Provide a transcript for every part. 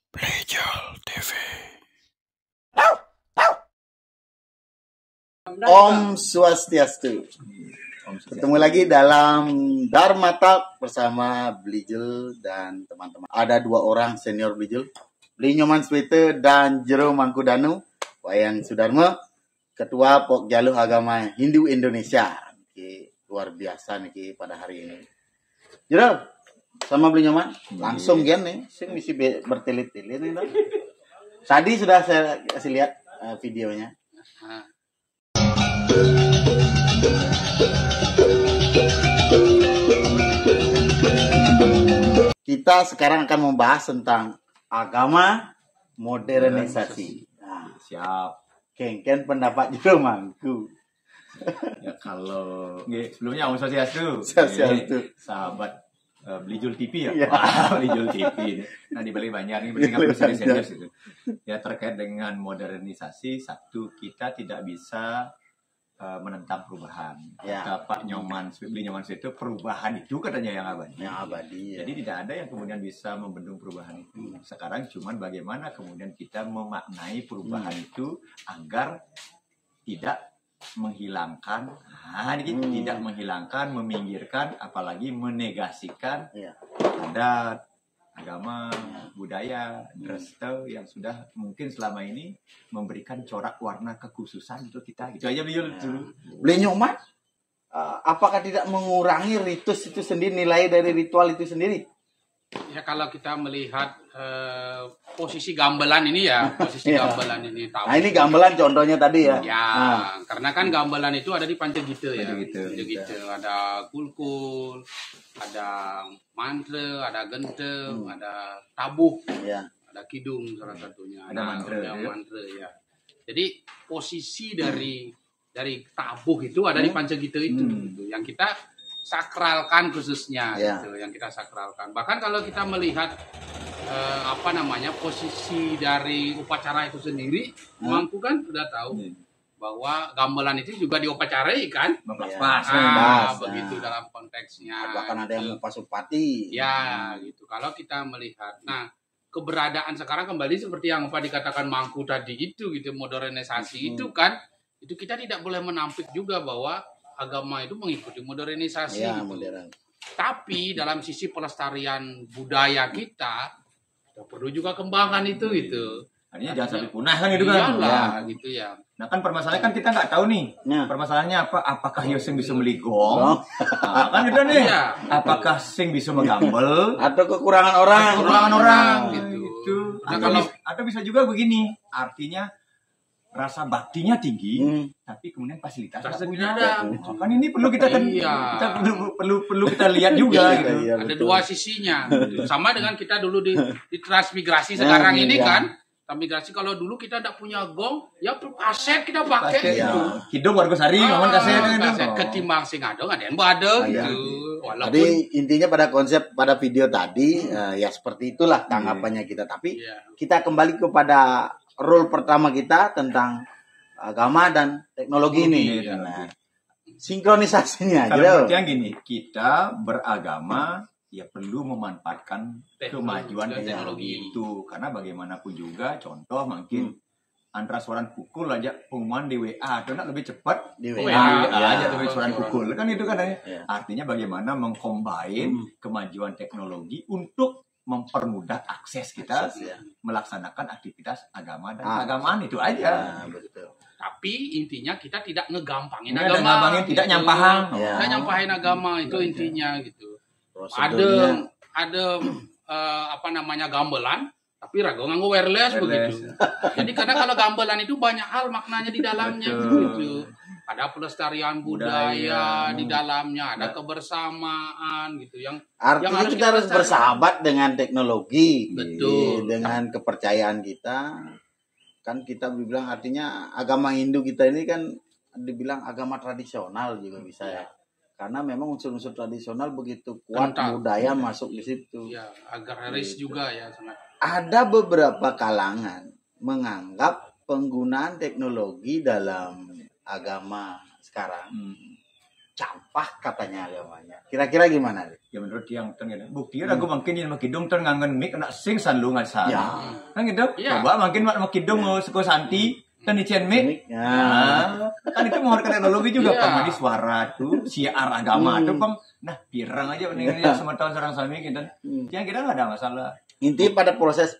Plejal TV. Om Swastiastu. Ketemu lagi dalam Dharma Talk bersama Blijul dan teman-teman. Ada dua orang senior Blijul, Bli Nyoman Swete dan Jero Mangkudanu, Wayan Sudarmo, Ketua Pokjaluh Agama Hindu Indonesia. Oke, luar biasa nih pada hari ini. Jero, sama Bli Nyoman, langsung gen nih, sing misi bertelit-telit nih. Tadi sudah saya kasih lihat videonya. Kita sekarang akan membahas tentang agama modernisasi. Nah, siap. Kengken pendapat juga mangku. Ya kalau sebelumnya Om Swastiastu. Swastiastu. Sahabat Blijul TV ya. Ya. Wah, Blijul TV. Nah, di Bali banyak nih bertingkat senior itu. Ya terkait dengan modernisasi, satu kita tidak bisa menentang perubahan. Ya. Kata Pak Nyoman, Bli Nyoman itu perubahan itu katanya yang abadi. Yang abadi. Ya. Jadi tidak ada yang kemudian bisa membendung perubahan itu. Sekarang cuman bagaimana kemudian kita memaknai perubahan itu agar tidak menghilangkan, tidak menghilangkan, meminggirkan, apalagi menegasikan adat, agama, budaya, resto yang sudah mungkin selama ini memberikan corak warna kekhususan untuk kita. Gitu aja beliau dulu. Bli Nyoman, apakah tidak mengurangi ritus itu sendiri, nilai dari ritual itu sendiri? Ya kalau kita melihat posisi gamelan ini ya, gamelan ini tahu. Nah ini gamelan contohnya tadi ya. Ya, karena kan gamelan itu ada di Pancegite ya. Pancegite. Ada kulkul, ada mantre, ada genteng, ada tabuh, ada kidung salah satunya. Ada mantre ya. Jadi posisi dari tabuh itu ada di Pancegite itu, gitu. Yang kita sakralkan khususnya gitu, yang kita sakralkan. Bahkan kalau kita melihat posisi dari upacara itu sendiri, Mangku kan sudah tahu bahwa gamelan itu juga diopacarai kan, begitu dalam konteksnya. Bahkan ada yang ngupas upati. Ya, gitu. Kalau kita melihat, nah keberadaan sekarang kembali seperti yang Pak dikatakan Mangku tadi itu, gitu, modernisasi itu kan, itu kita tidak boleh menampik juga bahwa agama itu mengikuti modernisasi. Ya, gitu. modern. Tapi dalam sisi pelestarian budaya kita perlu juga kembangkan itu gitu. Artinya jangan sampai punah kan itu kan. Iyalah, gitu ya. Nah kan permasalahannya kan kita nggak tahu nih. Permasalahannya apa? Apakah Yosing bisa meligong? Nah, kan itu nih. Apakah Sing bisa menggambel? Atau kekurangan orang? Gitu. Nah, atau bisa juga begini. Artinya rasa baktinya tinggi, tapi kemudian fasilitas nggak punya. Kan ini perlu kita perlu kita lihat juga. Gitu. Ada dua sisinya. Sama dengan kita dulu di transmigrasi sekarang ini kan. Transmigrasi kalau dulu kita tidak punya gong, ya kaset kita pakai. Hidung warga sari, ngomong kaset. Ketimbang sing ada nggak ada yang badeng gitu. Jadi intinya pada konsep pada video tadi ya seperti itulah tanggapannya kita. Tapi kita kembali kepada role pertama kita tentang agama dan teknologi ini. Nah, sinkronisasinya. Kalau yang gini, kita beragama ya perlu memanfaatkan kemajuan teknologi itu, karena bagaimanapun juga contoh mungkin antara suara pukul aja pengumuman di WA itu lebih cepat di WA aja tuh suara pukul kan itu kan artinya bagaimana mengcombine kemajuan teknologi untuk mempermudah akses kita melaksanakan aktivitas agama dan keagamaan itu aja. Betul. Tapi intinya kita tidak ngegampangin agama, agama, tidak nyampahan. Tidak nyampahin agama itu intinya gitu. Ada gamelan tapi ragu nganggo wireless begitu. Jadi karena kalau gamelan itu banyak hal maknanya di dalamnya gitu. Ada pelestarian budaya di dalamnya, ada kebersamaan gitu yang artinya yang kita harus bersahabat dengan teknologi. Betul. Dengan kepercayaan kita. Kan kita bilang artinya agama Hindu kita ini kan dibilang agama tradisional juga bisa ya. Karena memang unsur-unsur tradisional begitu kuat, budaya masuk di situ. Ya, agraris juga ya sangat. Ada beberapa kalangan menganggap penggunaan teknologi dalam agama sekarang campah katanya agamanya. Kira-kira gimana? Ya menurut yang ten bukti ragu makin yang makidung ten ngangen mik nak sing sanlu ngasan. Ya. Kan gitu. Ya. Coba makin makidung mau suku santi ten icen mik. Ya. Kan itu menggunakan teknologi juga Ya. Bang. Di suara tuh siar agama tuh Bang. Nah, pirang aja mendingan semeton sarang sami gitu. Yang kita enggak ada masalah. Inti pada proses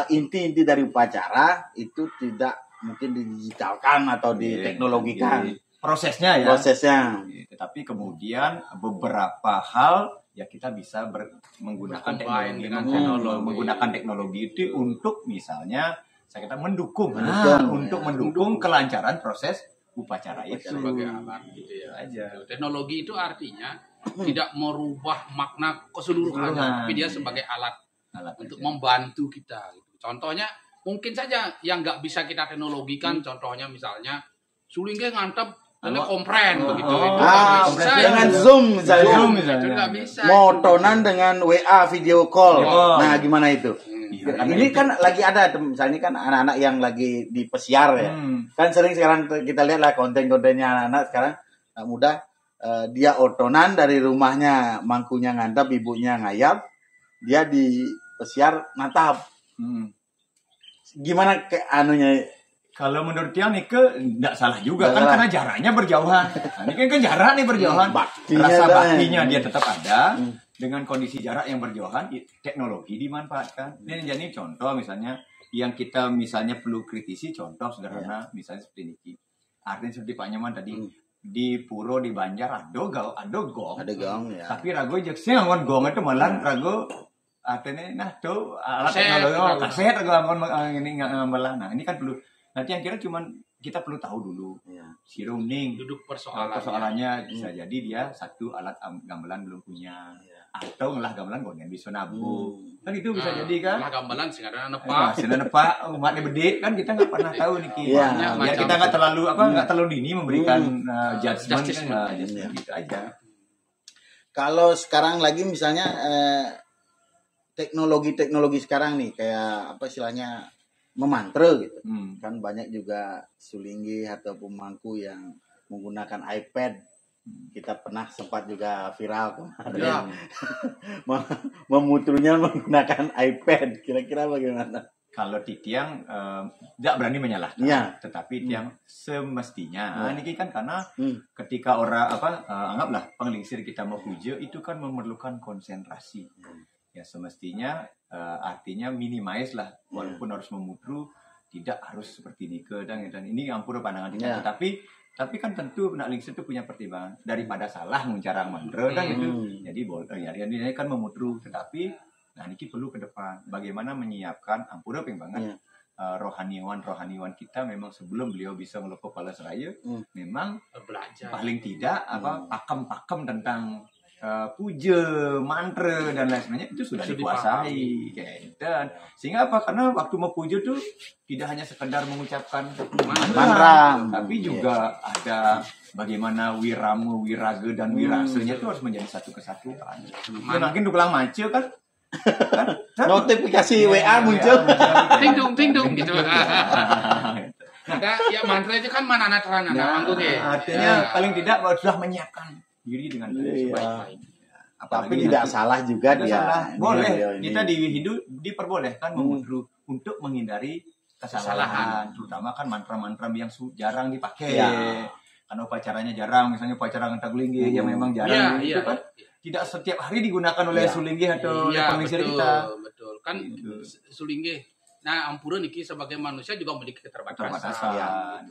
inti-inti dari upacara itu tidak mungkin didigitalkan atau diteknologikan Prosesnya ya. prosesnya. Tetapi kemudian beberapa hal ya kita bisa menggunakan Bercombine teknologi, dengan teknologi, menggunakan teknologi itu untuk misalnya saya kata mendukung, untuk ya. mendukung kelancaran proses upacara itu. Sebagai alat gitu ya. Aja. Teknologi itu artinya tidak merubah makna keseluruhan, Keseluruhan. tapi dia sebagai alat Alat untuk aja. membantu kita. Gitu. Contohnya mungkin saja yang nggak bisa kita teknologikan, contohnya misalnya sulingnya ngantep dan kompren begitu. Itu nggak bisa. Dengan Zoom misalnya. Zoom misalnya. Itu nggak bisa. Motonan dengan WA video call. Video call. Nah, gimana itu? Iya, kan Ini itu. kan lagi ada misalnya kan anak-anak yang lagi di pesiar ya. Kan sering sekarang kita lihat lah konten-kontennya anak-anak sekarang anak muda dia otonan dari rumahnya, mangkunya ngantap, ibunya ngayap, dia di pesiar natap. Gimana ke anunya? Kalau menurut yang Nike tidak salah juga Nggak kan salah. karena jaraknya berjauhan. Nah, ini kan jarak nih berjauhan. Baktinya Rasa ada. baktinya dia tetap ada dengan kondisi jarak yang berjauhan. Teknologi dimanfaatkan. Ini jadi contoh misalnya yang kita misalnya perlu kritisi contoh sederhana misalnya seperti ini. Artinya seperti Pak Nyaman tadi di Puro di Banjar ada gong. Ada gong ya. Tapi ragu jeksnya ngon gong itu malah ragu artinya nah tuh alat Kaset, teknologi ragu. kaset ragu ngon ini malah. Nah ini kan perlu. Nanti yang kira cuman kita perlu tahu dulu Ya. si runing Duduk persoalan. persoalannya bisa jadi dia satu alat gamelan belum punya atau ngelah gamelan gonen bisa nabu kan itu bisa jadi kan Lah gambaran sih ada Pak, nepak. sudah nepak umatnya bede kan kita nggak pernah tahu nih Ki. Iya. Biar Macam- kita nggak terlalu nggak terlalu dini memberikan judgement Justice. kan gitu aja. Kalau sekarang lagi misalnya teknologi sekarang nih kayak apa istilahnya memantra gitu. Kan banyak juga sulinggi atau pemangku yang menggunakan iPad. Kita pernah sempat juga viral kemarin. Ya. Memutrunya menggunakan iPad. Kira-kira bagaimana? Kalau Titiang tidak berani menyalahkan, Iya. tetapi Tiang semestinya, ini kan karena Hmm. ketika orang anggaplah penglingsir kita mau puja itu kan memerlukan konsentrasi. Ya semestinya artinya minimize lah, walaupun harus memutru tidak harus seperti Nike dan ini ampura pandangan kita. Ya. Tapi kan tentu nak lingsir itu punya pertimbangan daripada salah mencarang mantra dan gitu. Jadi ini kan memutru, tetapi nah ini perlu ke depan bagaimana menyiapkan ampura ping banget. Rohaniwan kita memang sebelum beliau bisa ngeloko kepala seraya memang Belajar. paling tidak pakem-pakem tentang puja, mantra dan lain sebagainya itu sudah dikuasai kayak dan sehingga apa karena waktu mau puja tuh tidak hanya sekedar mengucapkan Mantra. tapi juga ada bagaimana wiramu, wiraga dan wirasanya itu harus menjadi satu kesatuan. Dan makin dulang mace kan Notifikasi WA muncul. Ting dong gitu. Nah, ya mantra itu kan mana terana manggung ya. Artinya paling tidak sudah menyiapkan diri dengan sebaik-baik. Tapi tidak salah juga Tidak dia. salah. Boleh. Ini. Kita di Hindu diperbolehkan memutru untuk menghindari kesalahan. Terutama kan mantra-mantra yang jarang dipakai. Ya. Karena upacaranya jarang, misalnya upacara ngentak-linggih yang memang jarang itu kan tidak setiap hari digunakan oleh sulinggi atau pengisir kita. Betul. Kan sulinggi. Nah, ampura niki sebagai manusia juga memiliki keterbatasan.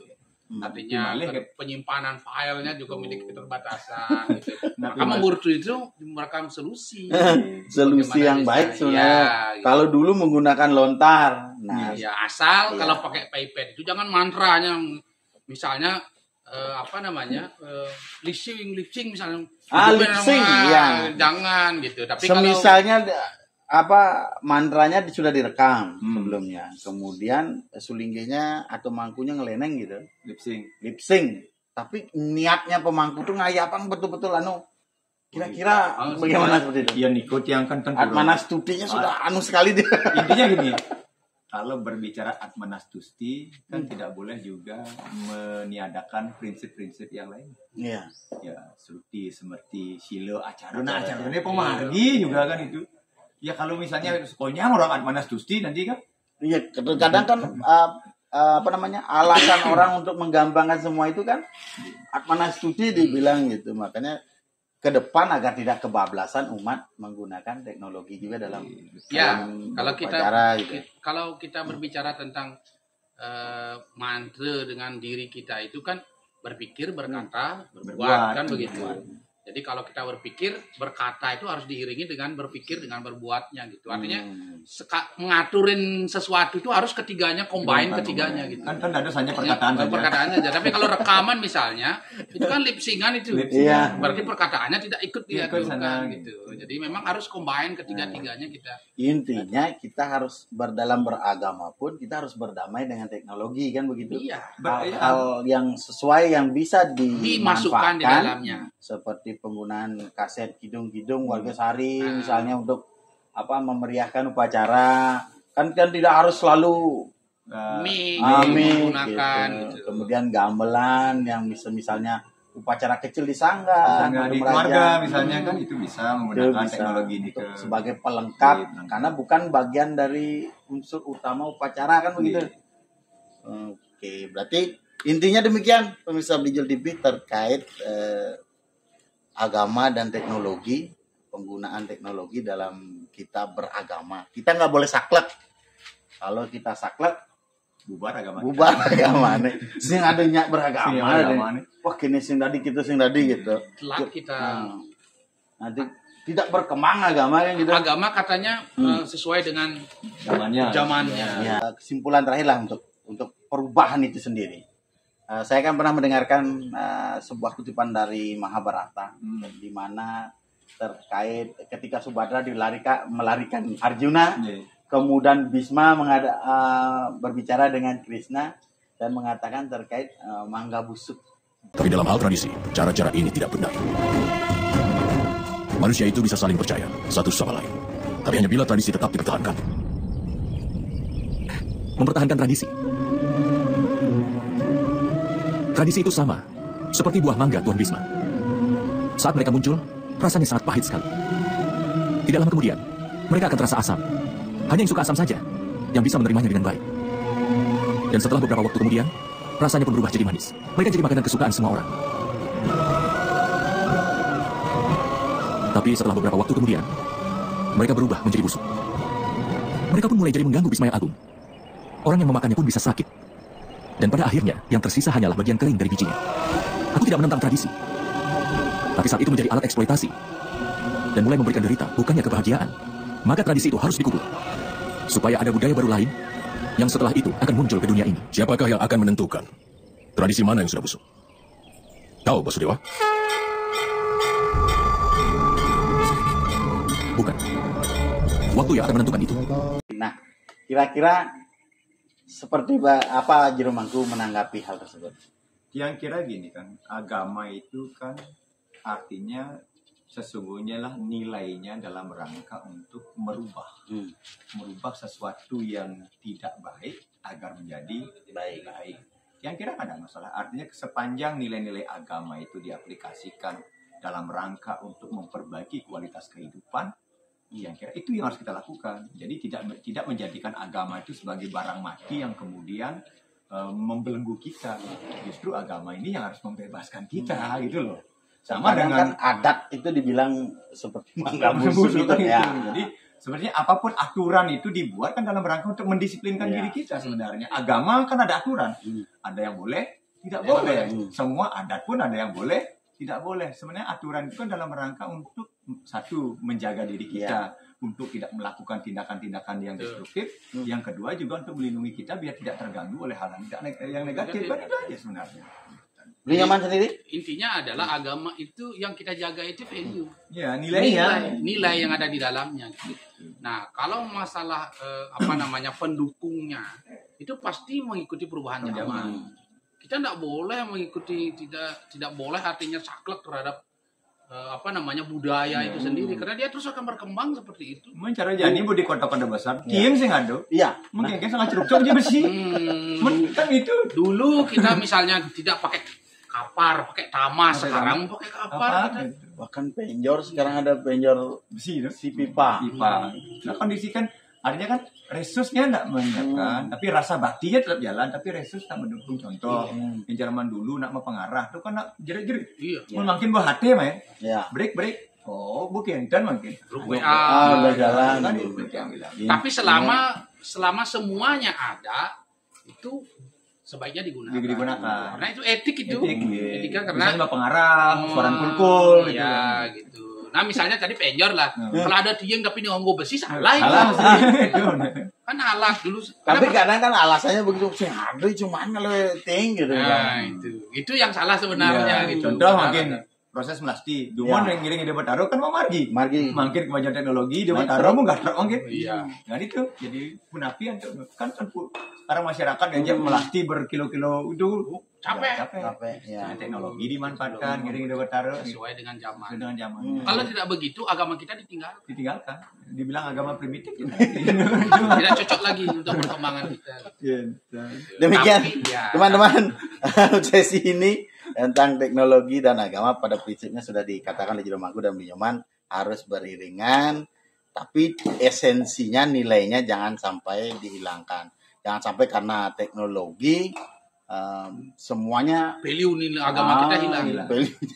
Artinya penyimpanan filenya juga memiliki keterbatasan. Gitu. Maka memurtu itu merekam solusi. Solusi yang baik sebenarnya. Gitu. Kalau dulu menggunakan lontar. Nah, ya asal kalau pakai iPad itu jangan mantranya misalnya lip sync misalnya. lip sync ya. Jangan gitu. Tapi semisalnya mantranya sudah direkam sebelumnya. Kemudian sulingginya atau mangkunya ngeleneng gitu. Lip sync. Tapi niatnya pemangku tuh ngayapang betul-betul kira-kira bagaimana seperti itu? Ya Nikot yang kan tentu. Mana studinya sudah sekali dia. Intinya gini. kalau berbicara Atmanastusti kan tidak boleh juga meniadakan prinsip-prinsip yang lain. Iya. Ya, seperti silo acara. Nah, acaranya pemargi juga kan itu. Ya kalau misalnya sekolahnya orang Atmanastusti nanti kan. Iya, kadang kan alasan orang untuk menggampangkan semua itu kan Atmanastusti dibilang gitu. Makanya ke depan agar tidak kebablasan umat menggunakan teknologi juga dalam kalau gitu. Kalau kita berbicara tentang mantra dengan diri kita itu kan berpikir, berkata, berbuat kan begitu. Jadi kalau kita berpikir, berkata itu harus diiringi dengan berpikir, dengan berbuatnya gitu. Artinya mengaturin sesuatu itu harus ketiganya, combine ketiganya gitu. Kan ada saja perkataan saja. Perkataannya aja. Tapi kalau rekaman misalnya, itu kan lip sync-an itu. Iya. Berarti perkataannya tidak ikut diaturkan gitu. Jadi memang harus combine ketiga-tiganya kita. Intinya kita harus dalam beragama pun kita harus berdamai dengan teknologi kan begitu. Iya. Hal yang sesuai yang bisa dimasukkan di dalamnya. Seperti penggunaan kaset kidung-kidung warga sari misalnya untuk memeriahkan upacara kan tidak harus selalu menggunakan gitu. Kemudian gamelan yang misalnya upacara kecil di sangga di keluarga misalnya kan itu bisa menggunakan teknologi ini sebagai pelengkap karena bukan bagian dari unsur utama upacara kan begitu. Oke, berarti intinya demikian pemirsa Blijul TV terkait agama dan teknologi, penggunaan teknologi dalam kita beragama. Kita nggak boleh saklek. Kalau kita saklek, bubar agama. Nih. Sing adanya beragama. Wah kini sing tadi gitu. Telat kita. Nanti tidak berkembang agama kan gitu. Agama katanya sesuai dengan zamannya. Ya, kesimpulan terakhir lah untuk perubahan itu sendiri. Saya kan pernah mendengarkan sebuah kutipan dari Mahabharata di mana terkait ketika Subhadra melarikan Arjuna, kemudian Bhisma berbicara dengan Krishna dan mengatakan terkait mangga busuk. Tapi dalam hal tradisi, cara-cara ini tidak benar. Manusia itu bisa saling percaya satu sama lain, tapi hanya bila tradisi tetap dipertahankan. Mempertahankan tradisi. Tradisi itu sama, seperti buah mangga Tuan Bhisma. Saat mereka muncul, rasanya sangat pahit sekali. Tidak lama kemudian, mereka akan terasa asam. Hanya yang suka asam saja, yang bisa menerimanya dengan baik. Dan setelah beberapa waktu kemudian, rasanya pun berubah jadi manis. Mereka jadi makanan kesukaan semua orang. Tapi setelah beberapa waktu kemudian, mereka berubah menjadi busuk. Mereka pun mulai jadi mengganggu Bhisma yang agung. Orang yang memakannya pun bisa sakit. Dan pada akhirnya, yang tersisa hanyalah bagian kering dari bijinya. Aku tidak menentang tradisi. Tapi saat itu menjadi alat eksploitasi. Dan mulai memberikan derita, bukannya kebahagiaan. Maka tradisi itu harus dikubur. Supaya ada budaya baru lain, yang setelah itu akan muncul ke dunia ini. Siapakah yang akan menentukan tradisi mana yang sudah busuk? Kau, Basudewa? Bukan. Waktu yang akan menentukan itu. Nah, kira-kira seperti apa Jero Mangku menanggapi hal tersebut? Yang kira gini kan, agama itu kan artinya sesungguhnya lah nilainya dalam rangka untuk merubah sesuatu yang tidak baik agar menjadi baik. Yang kira ada masalah. Artinya sepanjang nilai-nilai agama itu diaplikasikan dalam rangka untuk memperbaiki kualitas kehidupan, yang kira itu yang harus kita lakukan. Jadi tidak menjadikan agama itu sebagai barang mati yang kemudian membelenggu kita. Justru agama ini yang harus membebaskan kita gitu loh. Sama dengan kan adat itu dibilang seperti mangga busuk gitu ya. Jadi sebenarnya apapun aturan itu dibuat kan dalam rangka untuk mendisiplinkan diri kita sebenarnya. Agama kan ada aturan. Ada yang boleh, tidak boleh. Semua adat pun ada yang boleh, tidak boleh. Sebenarnya aturan itu kan dalam rangka untuk satu menjaga diri kita untuk tidak melakukan tindakan-tindakan yang destruktif. Yang kedua juga untuk melindungi kita biar tidak terganggu oleh hal yang negatif. Kan itu aja sebenarnya. Beli nyaman sendiri? Intinya adalah agama itu yang kita jaga itu value. Ya, nilainya. Nilai yang ada di dalamnya. Nah, kalau masalah pendukungnya itu pasti mengikuti perubahan zaman. Kita tidak boleh mengikuti tidak boleh artinya saklek terhadap budaya itu sendiri, karena dia terus akan berkembang seperti itu. Cara jadi bu di kota-kota besar, tiang sih ngado. Iya. Mungkin kan sangat ceruk aja bersih. Kan itu. Dulu kita misalnya tidak pakai kapar, pakai tamas, sekarang pakai kapar. Bahkan penjor sekarang ada penjor Besi, si pipa. Nah kondisi kan artinya kan resusnya enggak menyiapkan, tapi rasa baktinya tetap jalan, tapi resus tak mendukung. Contoh, yang zaman dulu nak pengarah tuh kan nak jerit-jerit. Iya. Makin buah hati mah Ya. break. Oh, bukan dan makin. Grup WA. Udah jalan. Kan itu yang bilang. Tapi selama semuanya ada, itu sebaiknya digunakan. Karena itu etik itu. Etika karena misalnya pengarah, suaran kulkul gitu. Ya, gitu. Nah, misalnya tadi penjor lah. Kalau ada tiang tapi ngonggo besi salah. Kan alat dulu. Tapi kadang kan alasannya begitu, aduh cuman kalau ting gitu. Nah, itu yang salah sebenarnya gitu. Contoh mungkin proses melasti, Dumon yang ngiring dia bertaruh kan mau margi. Makin kemajuan teknologi dia bertaruh mau nggak taruh mungkin. Iya. Nah itu jadi penapian kan sekarang masyarakat diajak melasti berkilo-kilo itu capek. Ya. Nah, teknologi dimanfaatkan, ngiring dia bertaruh Sesuai dengan zaman. Kalau Kalau tidak begitu, agama kita ditinggalkan, dibilang agama primitif. Tidak cocok lagi untuk perkembangan kita. Demikian Tapi, ya, teman-teman sesi ini tentang teknologi dan agama pada prinsipnya sudah dikatakan oleh Jeromagu dan Blinyoman harus beriringan, tapi esensinya nilainya jangan sampai dihilangkan. Jangan sampai karena teknologi semuanya value nilai agama kita hilang.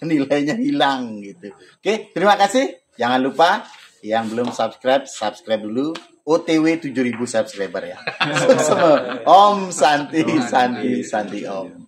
Nilainya hilang gitu. Oke, terima kasih. Jangan lupa yang belum subscribe dulu. OTW 7.000 subscriber ya. Om Santi Om.